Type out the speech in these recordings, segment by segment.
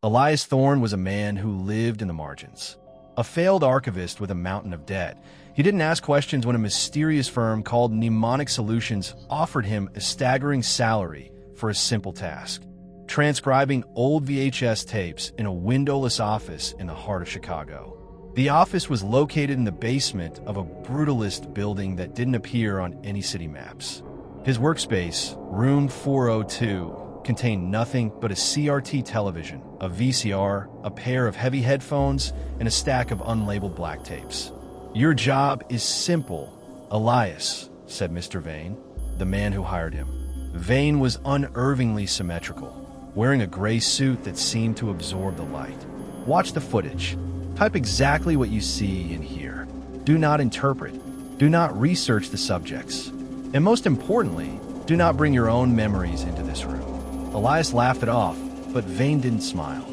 Elias Thorne was a man who lived in the margins. A failed archivist with a mountain of debt. He didn't ask questions when a mysterious firm called Mnemonic Solutions offered him a staggering salary for a simple task: transcribing old VHS tapes in a windowless office in the heart of Chicago. The office was located in the basement of a brutalist building that didn't appear on any city maps. His workspace, room 402, contained nothing but a CRT television, a VCR, a pair of heavy headphones, and a stack of unlabeled black tapes. "Your job is simple, Elias," said Mr. Vane, the man who hired him. Vane was unervingly symmetrical, wearing a gray suit that seemed to absorb the light. "Watch the footage. Type exactly what you see and hear. Do not interpret. Do not research the subjects. And most importantly, do not bring your own memories into this room." Elias laughed it off, but Vane didn't smile.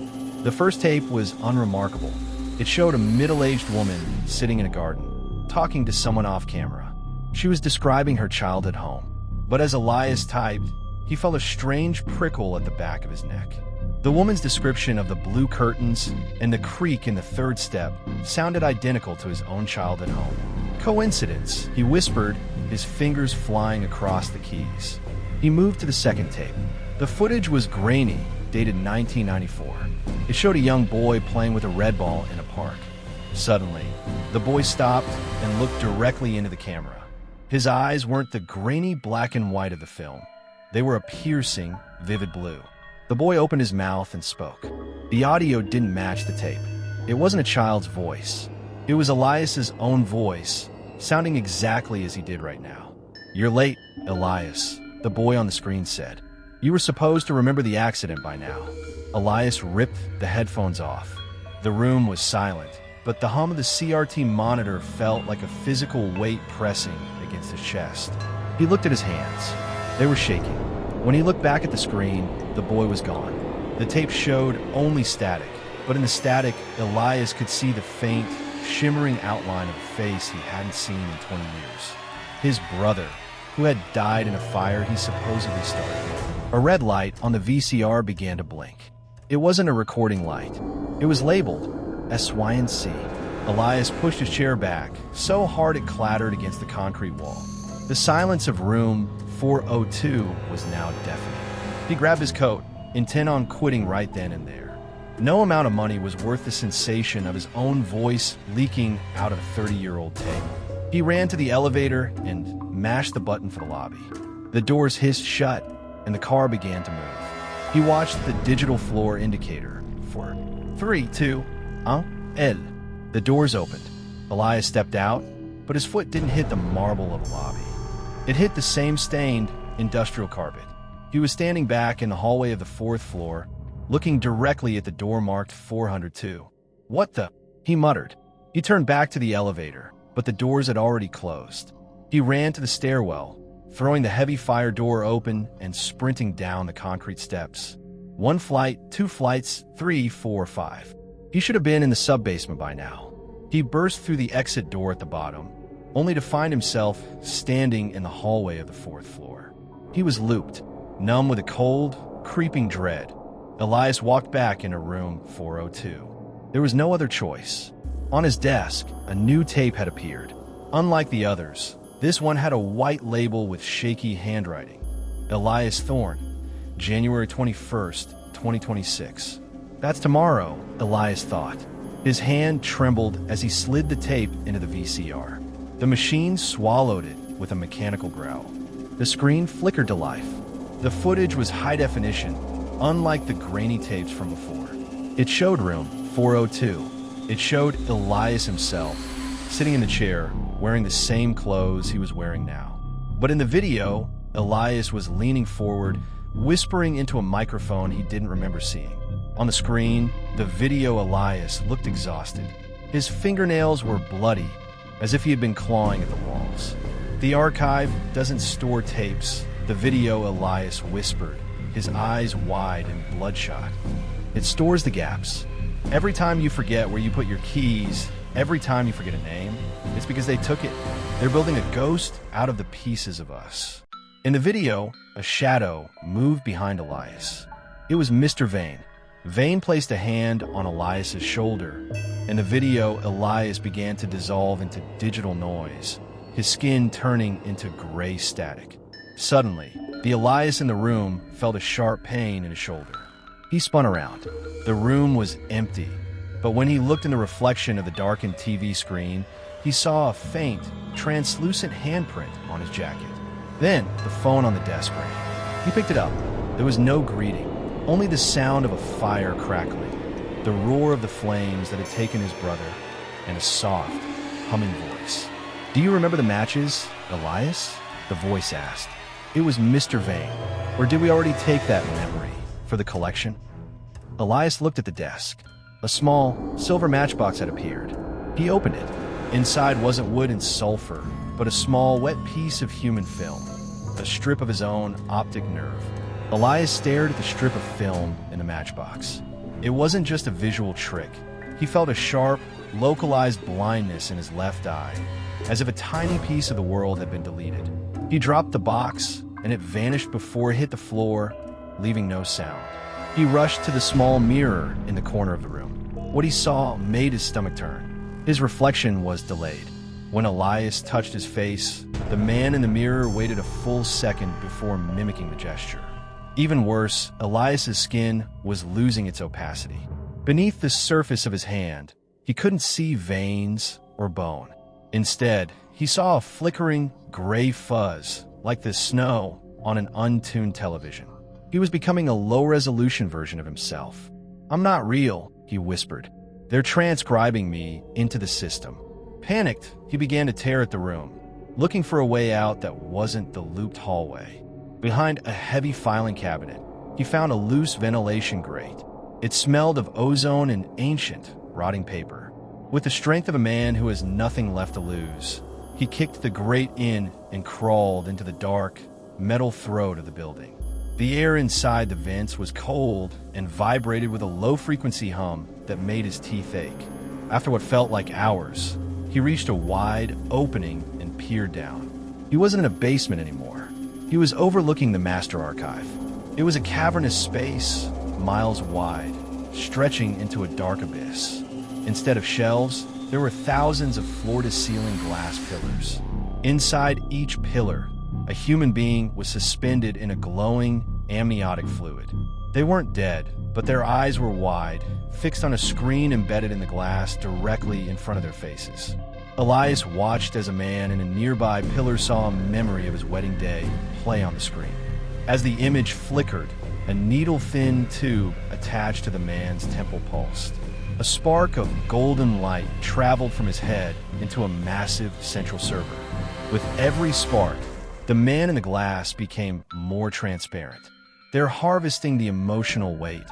The first tape was unremarkable. It showed a middle-aged woman sitting in a garden, talking to someone off camera. She was describing her childhood home. But as Elias typed, he felt a strange prickle at the back of his neck. The woman's description of the blue curtains and the creak in the third step sounded identical to his own childhood home. "Coincidence," he whispered, his fingers flying across the keys. He moved to the second tape. The footage was grainy, dated 1994. It showed a young boy playing with a red ball in a park. Suddenly, the boy stopped and looked directly into the camera. His eyes weren't the grainy black and white of the film. They were a piercing, vivid blue. The boy opened his mouth and spoke. The audio didn't match the tape. It wasn't a child's voice. It was Elias's own voice, sounding exactly as he did right now. "You're late, Elias," the boy on the screen said. "You were supposed to remember the accident by now." Elias ripped the headphones off. The room was silent, but the hum of the CRT monitor felt like a physical weight pressing against his chest. He looked at his hands. They were shaking. When he looked back at the screen, the boy was gone. The tape showed only static, but in the static, Elias could see the faint, shimmering outline of a face he hadn't seen in 20 years. His brother, who had died in a fire he supposedly started. A red light on the VCR began to blink. It wasn't a recording light. It was labeled SYNC. Elias pushed his chair back, so hard it clattered against the concrete wall. The silence of room 402 was now deafening. He grabbed his coat, intent on quitting right then and there. No amount of money was worth the sensation of his own voice leaking out of a 30-year-old tape. He ran to the elevator and mashed the button for the lobby. The doors hissed shut, and the car began to move. He watched the digital floor indicator for 3, 2, 1, L. The doors opened. Elias stepped out, but his foot didn't hit the marble of the lobby. It hit the same stained industrial carpet. He was standing back in the hallway of the 4th floor, looking directly at the door marked 402. "What the?" he muttered. He turned back to the elevator, but the doors had already closed. He ran to the stairwell, throwing the heavy fire door open and sprinting down the concrete steps. 1 flight, 2 flights, 3, 4, 5. He should have been in the sub-basement by now. He burst through the exit door at the bottom, only to find himself standing in the hallway of the 4th floor. He was looped, numb with a cold, creeping dread. Elias walked back into room 402. There was no other choice. On his desk, a new tape had appeared. Unlike the others, this one had a white label with shaky handwriting. Elias Thorne, January 21st, 2026. That's tomorrow, Elias thought. His hand trembled as he slid the tape into the VCR. The machine swallowed it with a mechanical growl. The screen flickered to life. The footage was high definition, unlike the grainy tapes from before. It showed room 402. It showed Elias himself, sitting in the chair, wearing the same clothes he was wearing now. But in the video, Elias was leaning forward, whispering into a microphone he didn't remember seeing. On the screen, the video Elias looked exhausted. His fingernails were bloody, as if he had been clawing at the walls. "The archive doesn't store tapes," the video Elias whispered, his eyes wide and bloodshot. "It stores the gaps. Every time you forget where you put your keys, every time you forget a name, it's because they took it. They're building a ghost out of the pieces of us." In the video, a shadow moved behind Elias. It was Mr. Vane. Vane placed a hand on Elias's shoulder. In the video, Elias began to dissolve into digital noise, his skin turning into gray static. Suddenly, the Elias in the room felt a sharp pain in his shoulder. He spun around. The room was empty, but when he looked in the reflection of the darkened TV screen, he saw a faint, translucent handprint on his jacket. Then, the phone on the desk rang. He picked it up. There was no greeting, only the sound of a fire crackling, the roar of the flames that had taken his brother, and a soft, humming voice. "Do you remember the matches, Elias?" the voice asked. It was Mr. Vane. Or did we already take that memory for the collection? Elias looked at the desk. A small, silver matchbox had appeared. He opened it. Inside wasn't wood and sulfur, but a small, wet piece of human film, a strip of his own optic nerve. Elias stared at the strip of film in the matchbox. It wasn't just a visual trick. He felt a sharp, localized blindness in his left eye, as if a tiny piece of the world had been deleted. He dropped the box, and it vanished before it hit the floor, leaving no sound. He rushed to the small mirror in the corner of the room. What he saw made his stomach turn. His reflection was delayed. When Elias touched his face, the man in the mirror waited a full second before mimicking the gesture. Even worse, Elias's skin was losing its opacity. Beneath the surface of his hand, he couldn't see veins or bone. Instead, he saw a flickering gray fuzz, like the snow on an untuned television. He was becoming a low-resolution version of himself. "I'm not real," he whispered. "They're transcribing me into the system." Panicked, he began to tear at the room, looking for a way out that wasn't the looped hallway. Behind a heavy filing cabinet, he found a loose ventilation grate. It smelled of ozone and ancient, rotting paper. With the strength of a man who has nothing left to lose, he kicked the grate in and crawled into the dark, metal throat of the building. The air inside the vents was cold and vibrated with a low-frequency hum that made his teeth ache. After what felt like hours, he reached a wide opening and peered down. He wasn't in a basement anymore. He was overlooking the Master Archive. It was a cavernous space, miles wide, stretching into a dark abyss. Instead of shelves, there were thousands of floor-to-ceiling glass pillars. Inside each pillar, a human being was suspended in a glowing, amniotic fluid. They weren't dead, but their eyes were wide, fixed on a screen embedded in the glass directly in front of their faces. Elias watched as a man in a nearby pillar saw a memory of his wedding day play on the screen. As the image flickered, a needle-thin tube attached to the man's temple pulsed. A spark of golden light traveled from his head into a massive central server. With every spark, the man in the glass became more transparent. They're harvesting the emotional weight.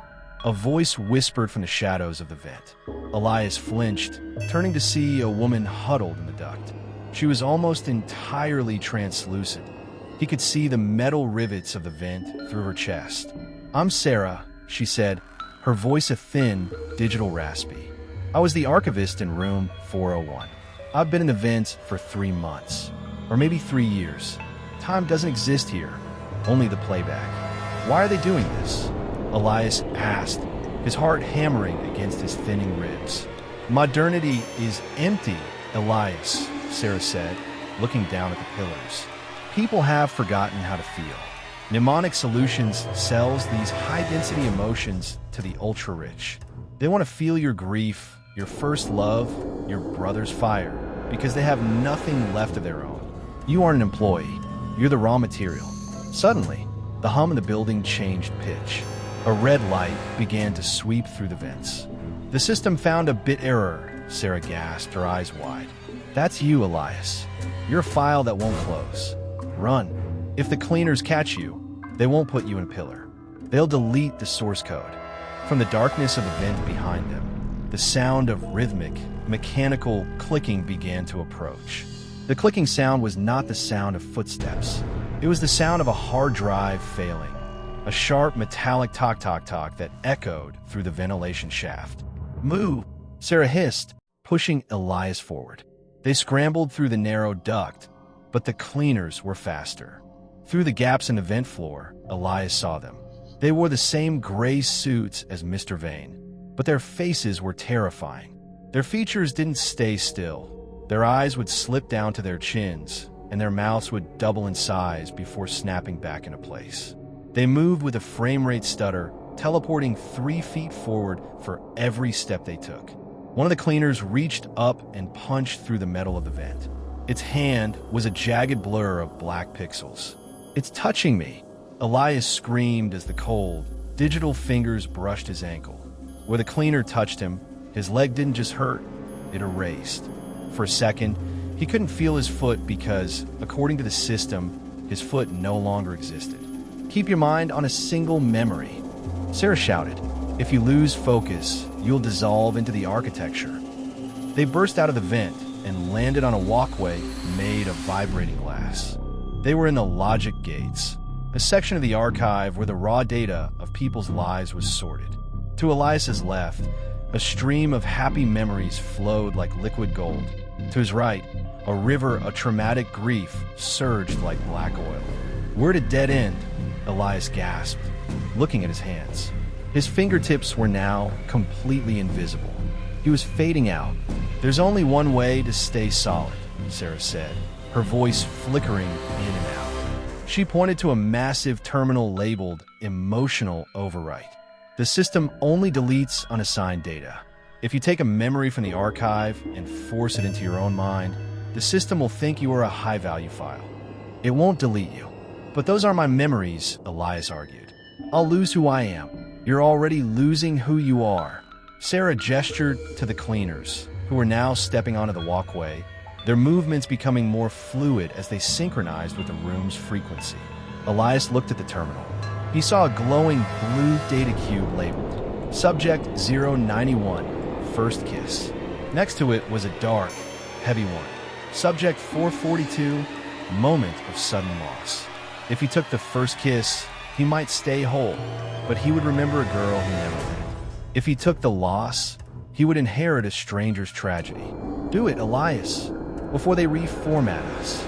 A voice whispered from the shadows of the vent. Elias flinched, turning to see a woman huddled in the duct. She was almost entirely translucent. He could see the metal rivets of the vent through her chest. "I'm Sarah," she said, her voice a thin, digital raspy. "I was the archivist in room 401. I've been in the vents for 3 months, or maybe 3 years. Time doesn't exist here, only the playback." "Why are they doing this?" Elias asked, his heart hammering against his thinning ribs. "Modernity is empty, Elias," Sarah said, looking down at the pillars. "People have forgotten how to feel. Mnemonic Solutions sells these high-density emotions to the ultra-rich. They want to feel your grief, your first love, your brother's fire, because they have nothing left of their own. You aren't an employee. You're the raw material." Suddenly, the hum in the building changed pitch. A red light began to sweep through the vents. "The system found a bit error," Sarah gasped, her eyes wide. "That's you, Elias. You're a file that won't close. Run. If the cleaners catch you, they won't put you in a pillar. They'll delete the source code." From the darkness of the vent behind them, the sound of rhythmic, mechanical clicking began to approach. The clicking sound was not the sound of footsteps. It was the sound of a hard drive failing, a sharp metallic tock-tock-tock that echoed through the ventilation shaft. "Move!" Sarah hissed, pushing Elias forward. They scrambled through the narrow duct, but the cleaners were faster. Through the gaps in the vent floor, Elias saw them. They wore the same gray suits as Mr. Vane, but their faces were terrifying. Their features didn't stay still. Their eyes would slip down to their chins, and their mouths would double in size before snapping back into place. They moved with a frame rate stutter, teleporting 3 feet forward for every step they took. One of the cleaners reached up and punched through the metal of the vent. Its hand was a jagged blur of black pixels. "It's touching me!" Elias screamed as the cold, digital fingers brushed his ankle. Where the cleaner touched him, his leg didn't just hurt, it erased. For a second, he couldn't feel his foot because, according to the system, his foot no longer existed. "Keep your mind on a single memory," Sarah shouted. "If you lose focus, you'll dissolve into the architecture." They burst out of the vent and landed on a walkway made of vibrating glass. They were in the logic gates, a section of the archive where the raw data of people's lives was sorted. To Elias's left, a stream of happy memories flowed like liquid gold. To his right, a river of traumatic grief surged like black oil. "We're at a dead end," Elias gasped, looking at his hands. His fingertips were now completely invisible. He was fading out. "There's only one way to stay solid," Sarah said, her voice flickering in and out. She pointed to a massive terminal labeled Emotional Overwrite. "The system only deletes unassigned data. If you take a memory from the archive and force it into your own mind, the system will think you are a high-value file. It won't delete you." "But those are my memories," Elias argued. "I'll lose who I am." "You're already losing who you are." Sarah gestured to the cleaners, who were now stepping onto the walkway, their movements becoming more fluid as they synchronized with the room's frequency. Elias looked at the terminal. He saw a glowing blue data cube labeled Subject 091, First Kiss. Next to it was a dark, heavy one. Subject 442, Moment of Sudden Loss. If he took the first kiss, he might stay whole, but he would remember a girl he never met. If he took the loss, he would inherit a stranger's tragedy. "Do it, Elias, before they reformat us."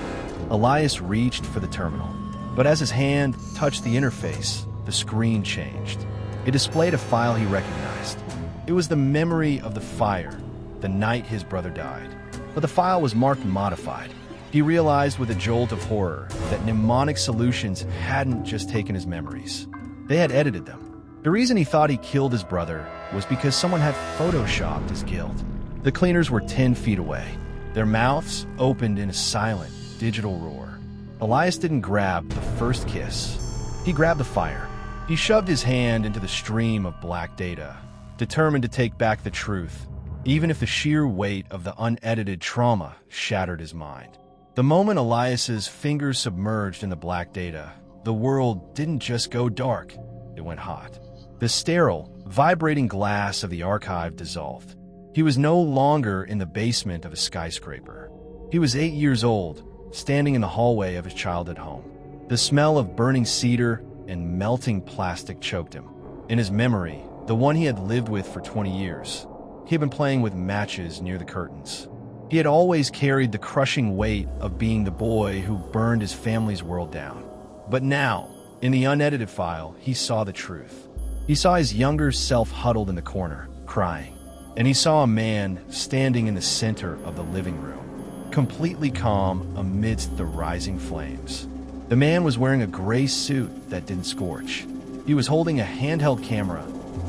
Elias reached for the terminal, but as his hand touched the interface, the screen changed. It displayed a file he recognized. It was the memory of the fire, the night his brother died. But the file was marked modified. He realized with a jolt of horror that Mnemonic Solutions hadn't just taken his memories. They had edited them. The reason he thought he killed his brother was because someone had photoshopped his guilt. The cleaners were 10 feet away. Their mouths opened in a silent, digital roar. Elias didn't grab the first kiss. He grabbed the fire. He shoved his hand into the stream of black data, determined to take back the truth, even if the sheer weight of the unedited trauma shattered his mind. The moment Elias's fingers submerged in the black data, the world didn't just go dark, it went hot. The sterile, vibrating glass of the archive dissolved. He was no longer in the basement of a skyscraper. He was 8 years old, standing in the hallway of his childhood home. The smell of burning cedar and melting plastic choked him. In his memory, the one he had lived with for 20 years, he had been playing with matches near the curtains. He had always carried the crushing weight of being the boy who burned his family's world down. But now, in the unedited file, he saw the truth. He saw his younger self huddled in the corner, crying. And he saw a man standing in the center of the living room, completely calm amidst the rising flames. The man was wearing a gray suit that didn't scorch. He was holding a handheld camera,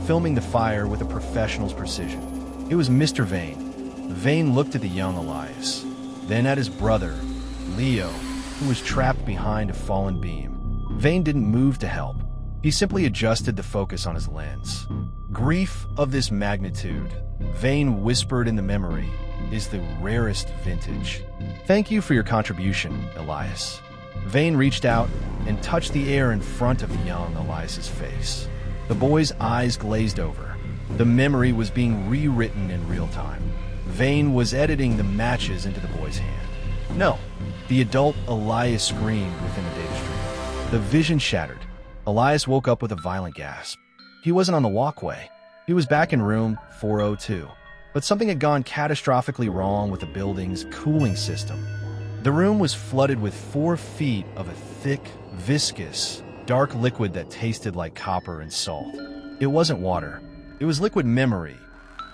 filming the fire with a professional's precision. It was Mr. Vane. Vane looked at the young Elias, then at his brother, Leo, who was trapped behind a fallen beam. Vane didn't move to help. He simply adjusted the focus on his lens. "Grief of this magnitude," Vane whispered in the memory, "is the rarest vintage. Thank you for your contribution, Elias." Vane reached out and touched the air in front of young Elias's face. The boy's eyes glazed over. The memory was being rewritten in real time. Vane was editing the matches into the boy's hand. "No!" The adult Elias screamed within the data stream. The vision shattered. Elias woke up with a violent gasp. He wasn't on the walkway. He was back in room 402. But something had gone catastrophically wrong with the building's cooling system. The room was flooded with 4 feet of a thick, viscous, dark liquid that tasted like copper and salt. It wasn't water. It was liquid memory,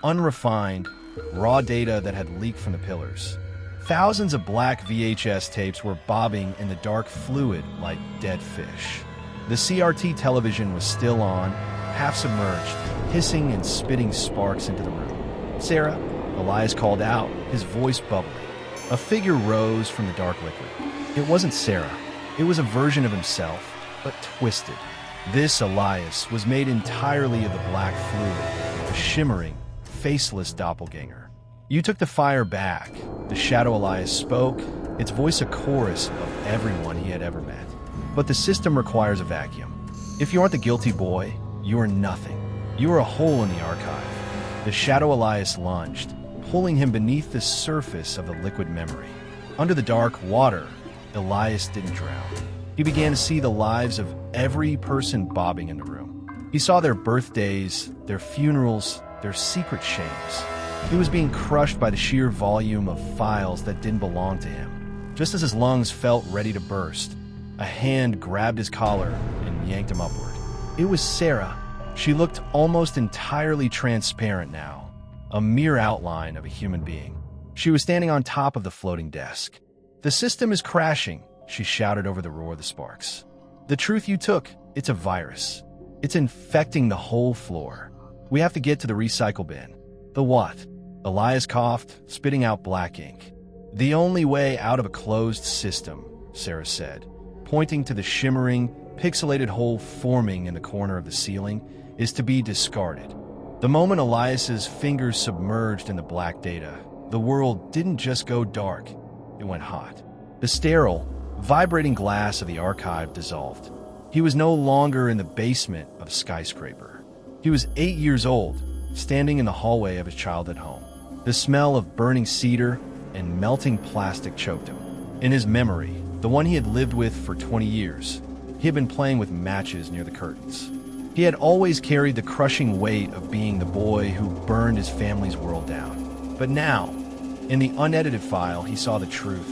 unrefined, raw data that had leaked from the pillars. Thousands of black VHS tapes were bobbing in the dark fluid like dead fish. The CRT television was still on, half submerged, hissing and spitting sparks into the room. "Sarah," Elias called out, his voice bubbling. A figure rose from the dark liquid. It wasn't Sarah. It was a version of himself, but twisted. This Elias was made entirely of the black fluid, a shimmering, faceless doppelganger. "You took the fire back," the shadow Elias spoke, its voice a chorus of everyone he had ever met. "But the system requires a vacuum. If you aren't the guilty boy, you are nothing. You are a hole in the archive." The shadow Elias lunged, pulling him beneath the surface of the liquid memory. Under the dark water, Elias didn't drown. He began to see the lives of every person bobbing in the room. He saw their birthdays, their funerals, their secret shames. He was being crushed by the sheer volume of files that didn't belong to him. Just as his lungs felt ready to burst, a hand grabbed his collar and yanked him upward. It was Sarah. She looked almost entirely transparent now, a mere outline of a human being. She was standing on top of the floating desk. "The system is crashing," she shouted over the roar of the sparks. "The truth you took, it's a virus. It's infecting the whole floor. We have to get to the recycle bin." "The what?" Elias coughed, spitting out black ink. "The only way out of a closed system," Sarah said, pointing to the shimmering, pixelated hole forming in the corner of the ceiling, "is to be discarded." The moment Elias's fingers submerged in the black data, the world didn't just go dark, it went hot. The sterile, vibrating glass of the archive dissolved. He was no longer in the basement of a skyscraper. He was 8 years old, standing in the hallway of his childhood home. The smell of burning cedar and melting plastic choked him. In his memory, the one he had lived with for 20 years, he had been playing with matches near the curtains. He had always carried the crushing weight of being the boy who burned his family's world down. But now, in the unedited file, he saw the truth.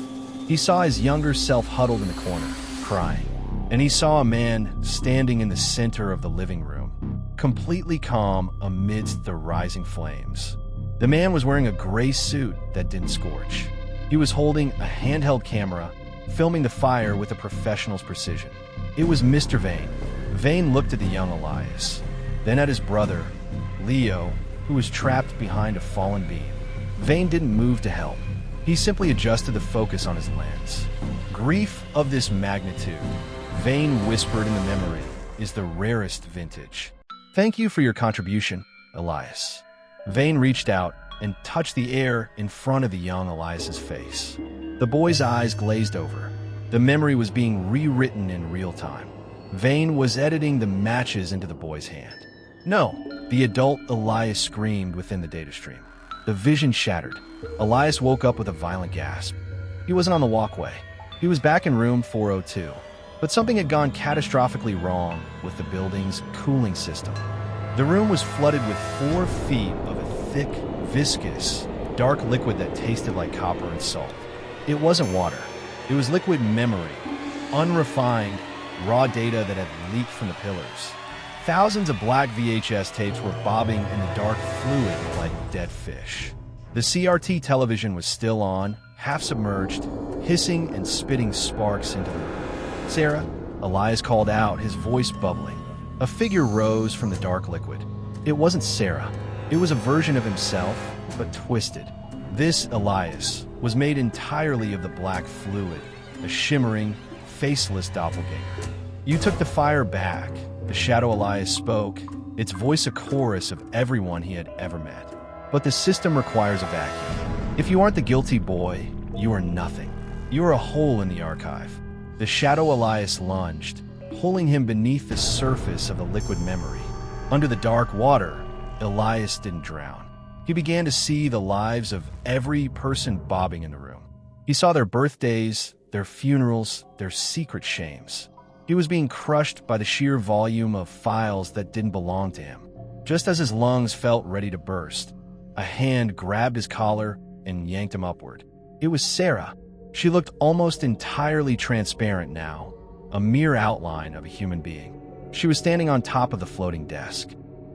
He saw his younger self huddled in the corner, crying. And he saw a man standing in the center of the living room, completely calm amidst the rising flames. The man was wearing a gray suit that didn't scorch. He was holding a handheld camera, filming the fire with a professional's precision. It was Mr. Vane. Vane looked at the young Elias, then at his brother, Leo, who was trapped behind a fallen beam. Vane didn't move to help. He simply adjusted the focus on his lens. "Grief of this magnitude," Vane whispered in the memory, "is the rarest vintage. Thank you for your contribution, Elias." Vane reached out and touched the air in front of the young Elias's face. The boy's eyes glazed over. The memory was being rewritten in real time. Vane was editing the matches into the boy's hand. "No!" the adult Elias screamed within the data stream. The vision shattered. Elias woke up with a violent gasp. He wasn't on the walkway. He was back in room 402. But something had gone catastrophically wrong with the building's cooling system. The room was flooded with 4 feet of a thick, viscous, dark liquid that tasted like copper and salt. It wasn't water. It was liquid memory, unrefined, raw data that had leaked from the pillars. Thousands of black VHS tapes were bobbing in the dark fluid like dead fish. The CRT television was still on, half submerged, hissing and spitting sparks into the room. "Sarah," Elias called out, his voice bubbling. A figure rose from the dark liquid. It wasn't Sarah. It was a version of himself, but twisted. This Elias was made entirely of the black fluid, a shimmering, faceless doppelganger. "You took the fire back," the shadow Elias spoke, its voice a chorus of everyone he had ever met. "But the system requires a vacuum. If you aren't the guilty boy, you are nothing. You are a hole in the archive." The shadow Elias lunged, pulling him beneath the surface of the liquid memory. Under the dark water, Elias didn't drown. He began to see the lives of every person bobbing in the room. He saw their birthdays, their funerals, their secret shames. He was being crushed by the sheer volume of files that didn't belong to him. Just as his lungs felt ready to burst, a hand grabbed his collar and yanked him upward. It was Sarah. She looked almost entirely transparent now, a mere outline of a human being. She was standing on top of the floating desk.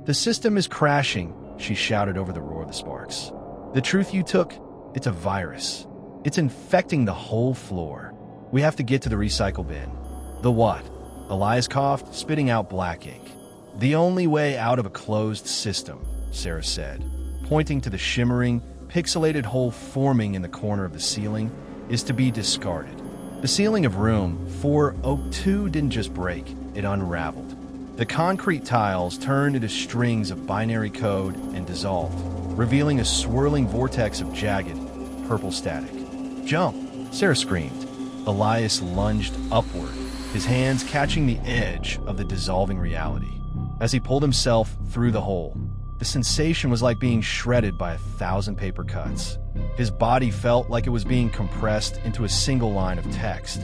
"The system is crashing," she shouted over the roar of the sparks. "The truth you took, it's a virus. It's infecting the whole floor. We have to get to the recycle bin." "The what?" Elias coughed, spitting out black ink. "The only way out of a closed system," Sarah said, pointing to the shimmering, pixelated hole forming in the corner of the ceiling, "is to be discarded." The ceiling of room 402 didn't just break, it unraveled. The concrete tiles turned into strings of binary code and dissolved, revealing a swirling vortex of jagged, purple static. "Jump!" Sarah screamed. Elias lunged upward, his hands catching the edge of the dissolving reality. As he pulled himself through the hole, the sensation was like being shredded by 1,000 paper cuts. His body felt like it was being compressed into a single line of text,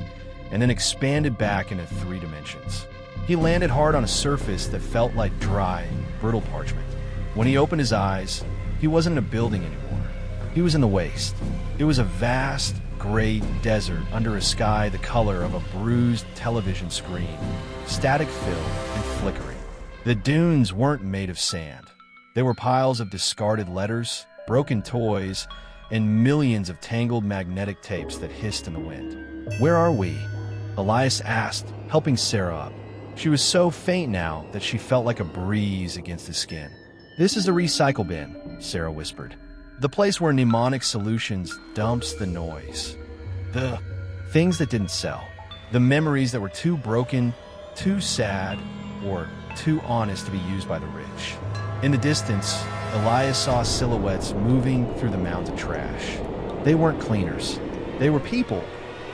and then expanded back into 3 dimensions. He landed hard on a surface that felt like dry, brittle parchment. When he opened his eyes, he wasn't in a building anymore. He was in the waste. It was a vast, gray desert under a sky the color of a bruised television screen, static-filled and flickering. The dunes weren't made of sand. They were piles of discarded letters, broken toys, and millions of tangled magnetic tapes that hissed in the wind. "Where are we?" Elias asked, helping Sarah up. She was so faint now that she felt like a breeze against his skin. "This is the recycle bin," Sarah whispered. "The place where Mnemonic Solutions dumps the noise. The things that didn't sell. The memories that were too broken, too sad, or too honest to be used by the rich." In the distance, Elias saw silhouettes moving through the mounds of trash. They weren't cleaners. They were people,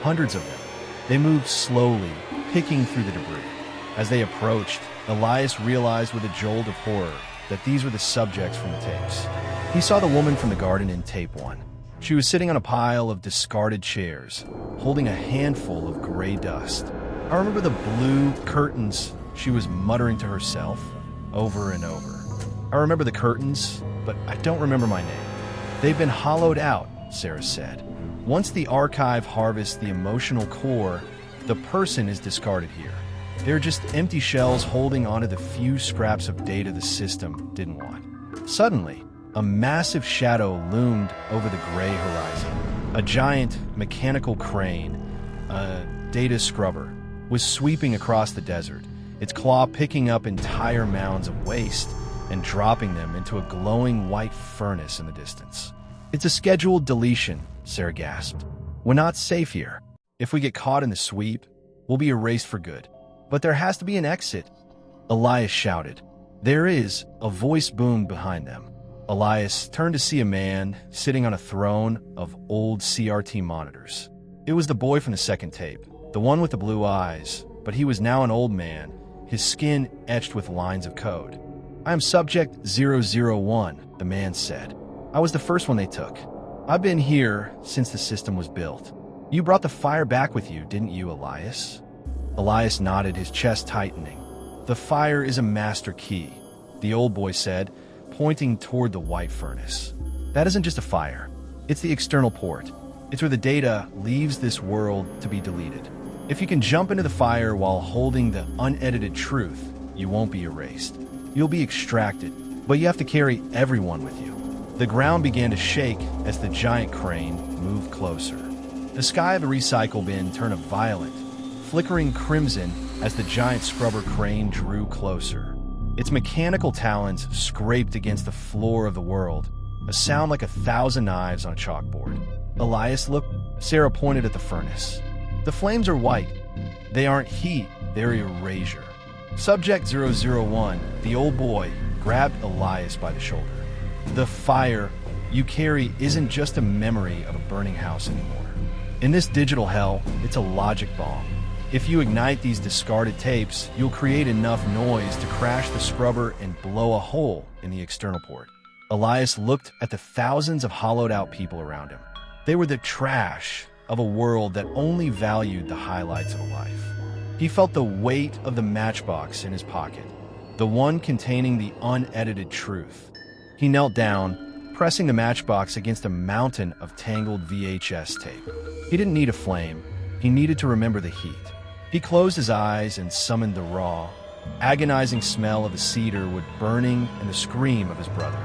hundreds of them. They moved slowly, picking through the debris. As they approached, Elias realized with a jolt of horror that these were the subjects from the tapes. He saw the woman from the garden in tape 1. She was sitting on a pile of discarded chairs, holding a handful of gray dust. "I remember the blue curtains," she was muttering to herself over and over. "I remember the curtains, but I don't remember my name." "They've been hollowed out," Sarah said. "Once the archive harvests the emotional core, the person is discarded here. They're just empty shells holding onto the few scraps of data the system didn't want." Suddenly, a massive shadow loomed over the gray horizon. A giant mechanical crane, a data scrubber, was sweeping across the desert, its claw picking up entire mounds of waste and dropping them into a glowing white furnace in the distance. "It's a scheduled deletion," Sarah gasped. "We're not safe here. If we get caught in the sweep, we'll be erased for good. But there has to be an exit." Elias shouted. "There is," a voice boomed behind them. Elias turned to see a man sitting on a throne of old CRT monitors. It was the boy from the second tape, the one with the blue eyes, but he was now an old man, his skin etched with lines of code. "I am Subject 001, the man said. "I was the first one they took. I've been here since the system was built." "You brought the fire back with you, didn't you, Elias?" Elias nodded, his chest tightening. "The fire is a master key," the old boy said, pointing toward the white furnace. "That isn't just a fire. It's the external port. It's where the data leaves this world to be deleted. If you can jump into the fire while holding the unedited truth, you won't be erased. You'll be extracted, but you have to carry everyone with you." The ground began to shake as the giant crane moved closer. The sky of the recycle bin turned a violent, flickering crimson as the giant scrubber crane drew closer. Its mechanical talons scraped against the floor of the world, a sound like 1,000 knives on a chalkboard. Elias looked. Sarah pointed at the furnace. "The flames are white. They aren't heat, they're erasure." Subject 001, the old boy, grabbed Elias by the shoulder. "The fire you carry isn't just a memory of a burning house anymore. In this digital hell, it's a logic bomb. If you ignite these discarded tapes, you'll create enough noise to crash the scrubber and blow a hole in the external port." Elias looked at the thousands of hollowed-out people around him. They were the trash of a world that only valued the highlights of a life. He felt the weight of the matchbox in his pocket, the one containing the unedited truth. He knelt down, pressing the matchbox against a mountain of tangled VHS tape. He didn't need a flame. He needed to remember the heat. He closed his eyes and summoned the raw, agonizing smell of the cedar wood burning and the scream of his brother.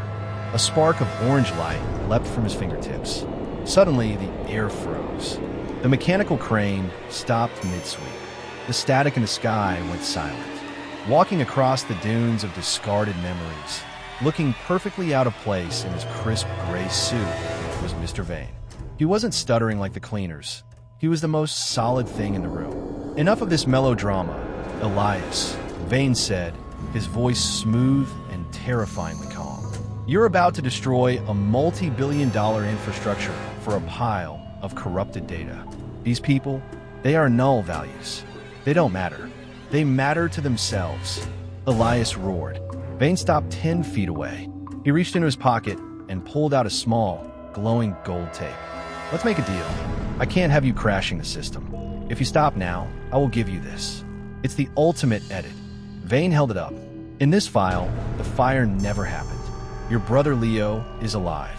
A spark of orange light leapt from his fingertips. Suddenly, the air froze. The mechanical crane stopped mid-sweep. The static in the sky went silent. Walking across the dunes of discarded memories, looking perfectly out of place in his crisp gray suit, was Mr. Vane. He wasn't stuttering like the cleaners. He was the most solid thing in the room. Enough of this melodrama, Elias, Vane said, his voice smooth and terrifyingly calm. You're about to destroy a multi-billion-dollar infrastructure for a pile of corrupted data. These people, they are null values. They don't matter. They matter to themselves. Elias roared. Vane stopped 10 feet away. He reached into his pocket and pulled out a small, glowing gold tape. Let's make a deal. I can't have you crashing the system. If you stop now, I will give you this. It's the ultimate edit. Vane held it up. In this file, the fire never happened. Your brother Leo is alive.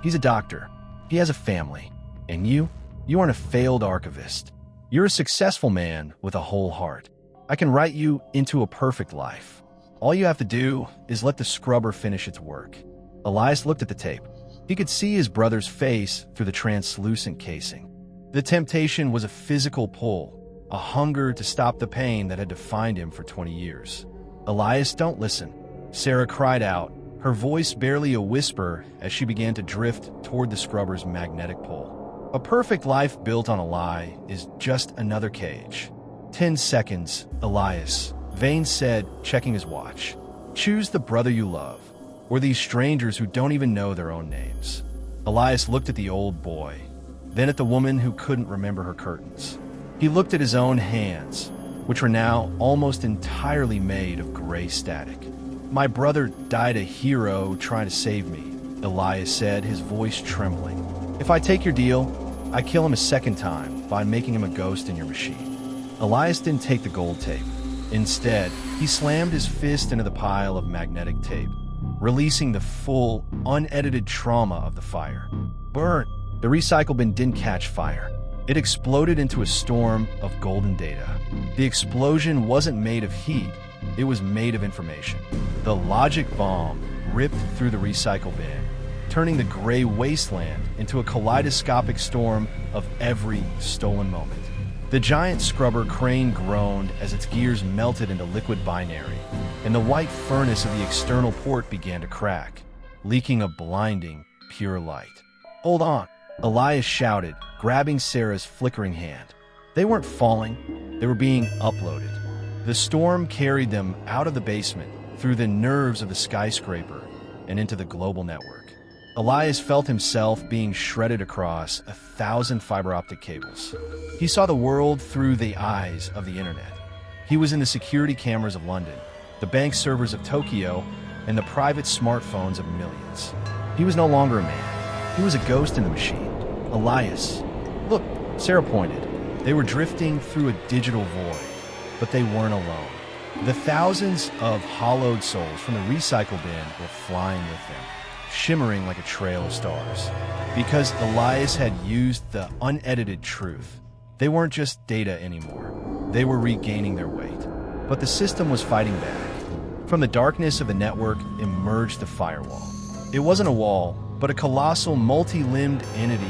He's a doctor. He has a family. And you aren't a failed archivist. You're a successful man with a whole heart. I can write you into a perfect life. All you have to do is let the scrubber finish its work. Elias looked at the tape. He could see his brother's face through the translucent casing. The temptation was a physical pull, a hunger to stop the pain that had defined him for 20 years. Elias, don't listen. Sarah cried out, her voice barely a whisper as she began to drift toward the scrubber's magnetic pull. A perfect life built on a lie is just another cage. 10 seconds, Elias, Vane said, checking his watch. Choose the brother you love, or these strangers who don't even know their own names. Elias looked at the old boy, then at the woman who couldn't remember her curtains. He looked at his own hands, which were now almost entirely made of gray static. My brother died a hero trying to save me, Elias said, his voice trembling. If I take your deal, I kill him a second time by making him a ghost in your machine. Elias didn't take the gold tape. Instead, he slammed his fist into the pile of magnetic tape, releasing the full, unedited trauma of the fire. Burn! The recycle bin didn't catch fire. It exploded into a storm of golden data. The explosion wasn't made of heat, it was made of information. The logic bomb ripped through the recycle bin, turning the gray wasteland into a kaleidoscopic storm of every stolen moment. The giant scrubber crane groaned as its gears melted into liquid binary, and the white furnace of the external port began to crack, leaking a blinding, pure light. Hold on, Elias shouted, grabbing Sarah's flickering hand. They weren't falling, they were being uploaded. The storm carried them out of the basement, through the nerves of the skyscraper, and into the global network. Elias felt himself being shredded across 1,000 fiber optic cables. He saw the world through the eyes of the internet. He was in the security cameras of London, the bank servers of Tokyo, and the private smartphones of millions. He was no longer a man. He was a ghost in the machine. Elias. Look, Sarah pointed. They were drifting through a digital void, but they weren't alone. The thousands of hollowed souls from the recycle bin were flying with them, shimmering like a trail of stars. Because Elias had used the unedited truth, they weren't just data anymore. They were regaining their weight. But the system was fighting back. From the darkness of the network emerged the firewall. It wasn't a wall, but a colossal multi-limbed entity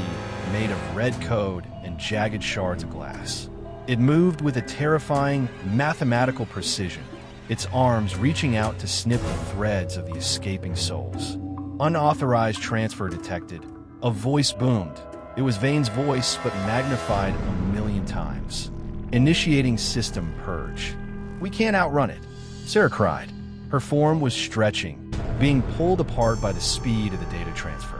made of red code and jagged shards of glass. It moved with a terrifying mathematical precision, its arms reaching out to snip the threads of the escaping souls. Unauthorized transfer detected. A voice boomed. It was Vane's voice, but magnified 1,000,000 times. Initiating system purge. We can't outrun it, Sarah cried. Her form was stretching, being pulled apart by the speed of the data transfer.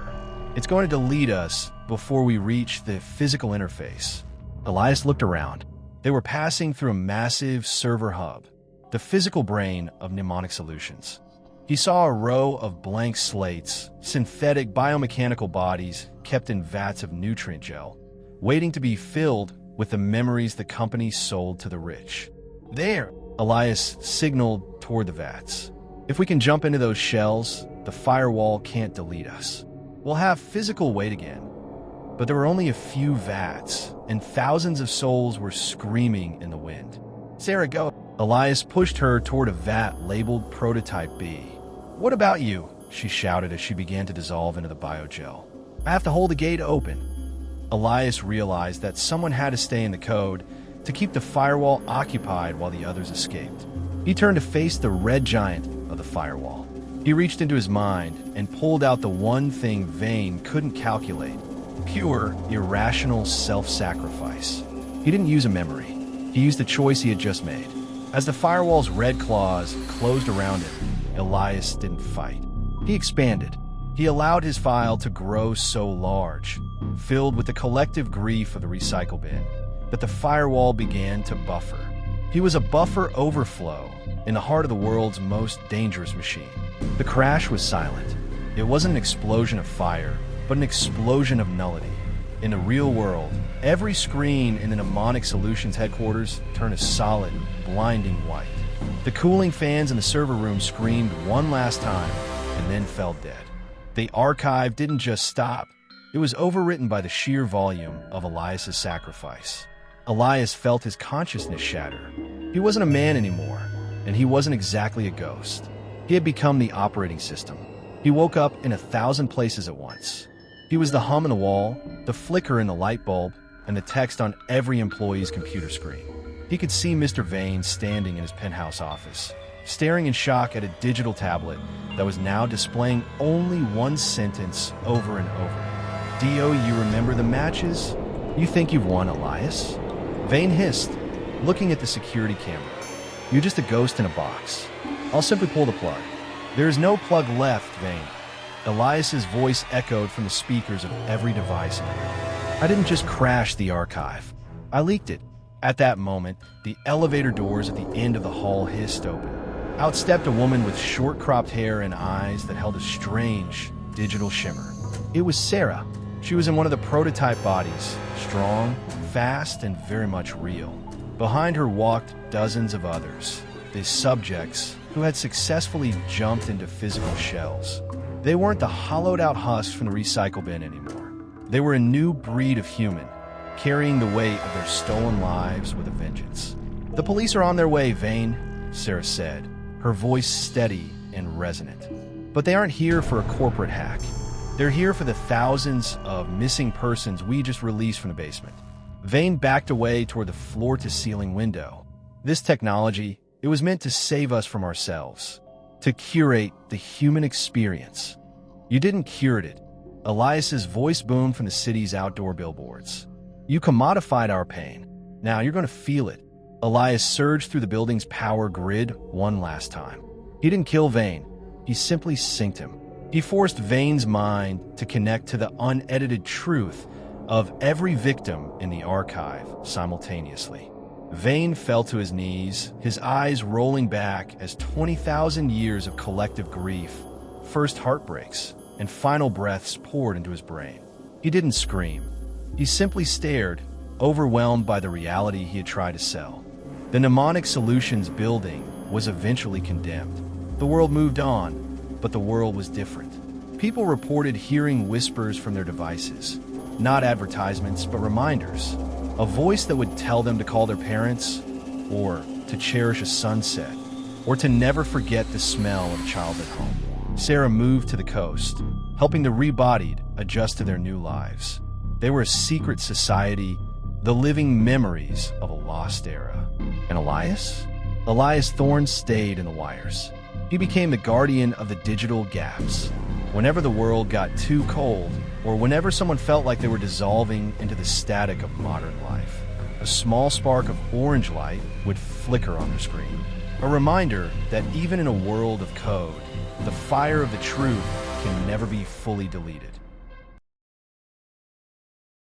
It's going to delete us before we reach the physical interface. Elias looked around. They were passing through a massive server hub, the physical brain of Mnemonic Solutions. He saw a row of blank slates, synthetic biomechanical bodies kept in vats of nutrient gel, waiting to be filled with the memories the company sold to the rich. There, Elias signaled toward the vats. If we can jump into those shells, the firewall can't delete us. We'll have physical weight again. but there were only a few vats, and thousands of souls were screaming in the wind. "Sarah, go!" Elias pushed her toward a vat labeled Prototype B. "What about you?" she shouted as she began to dissolve into the biogel. "I have to hold the gate open." Elias realized that someone had to stay in the code to keep the firewall occupied while the others escaped. He turned to face the red giant of the firewall. He reached into his mind and pulled out the one thing Vane couldn't calculate: pure, irrational self-sacrifice. He didn't use a memory. He used the choice he had just made. As the firewall's red claws closed around him, Elias didn't fight. He expanded. He allowed his file to grow so large, filled with the collective grief of the recycle bin, that the firewall began to buffer. He was a buffer overflow in the heart of the world's most dangerous machine. The crash was silent. It wasn't an explosion of fire, but an explosion of nullity. In the real world, every screen in the Mnemonic Solutions headquarters turned a solid, blinding white. The cooling fans in the server room screamed one last time and then fell dead. The archive didn't just stop. It was overwritten by the sheer volume of Elias's sacrifice. Elias felt his consciousness shatter. He wasn't a man anymore, and he wasn't exactly a ghost. He had become the operating system. He woke up in 1,000 places at once. He was the hum in the wall, the flicker in the light bulb, and the text on every employee's computer screen. He could see Mr. Vane standing in his penthouse office, staring in shock at a digital tablet that was now displaying only one sentence over and over. "Dio, you remember the matches? You think you've won, Elias?" Vane hissed, looking at the security camera. "You're just a ghost in a box. I'll simply pull the plug." "There is no plug left, Vane." Elias's voice echoed from the speakers of every device in the room. "I didn't just crash the archive. I leaked it." At that moment, the elevator doors at the end of the hall hissed open. Out stepped a woman with short-cropped hair and eyes that held a strange, digital shimmer. It was Sarah. She was in one of the prototype bodies, strong, fast, and very much real. Behind her walked dozens of others, the subjects who had successfully jumped into physical shells. They weren't the hollowed-out husks from the recycle bin anymore. They were a new breed of human, carrying the weight of their stolen lives with a vengeance. "The police are on their way, Vane," Sarah said, her voice steady and resonant. "But they aren't here for a corporate hack. They're here for the thousands of missing persons we just released from the basement." Vane backed away toward the floor-to-ceiling window. This technology, it was meant to save us from ourselves, to curate the human experience. "You didn't curate it." Elias's voice boomed from the city's outdoor billboards. "You commodified our pain. Now you're going to feel it." Elias surged through the building's power grid one last time. He didn't kill Vane. He simply synced him. He forced Vane's mind to connect to the unedited truth of every victim in the archive simultaneously. Vane fell to his knees, his eyes rolling back as 20,000 years of collective grief, first heartbreaks, and final breaths poured into his brain. He didn't scream. He simply stared, overwhelmed by the reality he had tried to sell. The Mnemonic Solutions building was eventually condemned. The world moved on, but the world was different. People reported hearing whispers from their devices, not advertisements, but reminders. A voice that would tell them to call their parents, or to cherish a sunset, or to never forget the smell of childhood home. Sarah moved to the coast, helping the rebodied adjust to their new lives. They were a secret society, the living memories of a lost era. And Elias? Elias Thorne stayed in the wires. He became the guardian of the digital gaps. Whenever the world got too cold, or whenever someone felt like they were dissolving into the static of modern life, a small spark of orange light would flicker on the screen. A reminder that even in a world of code, the fire of the truth can never be fully deleted.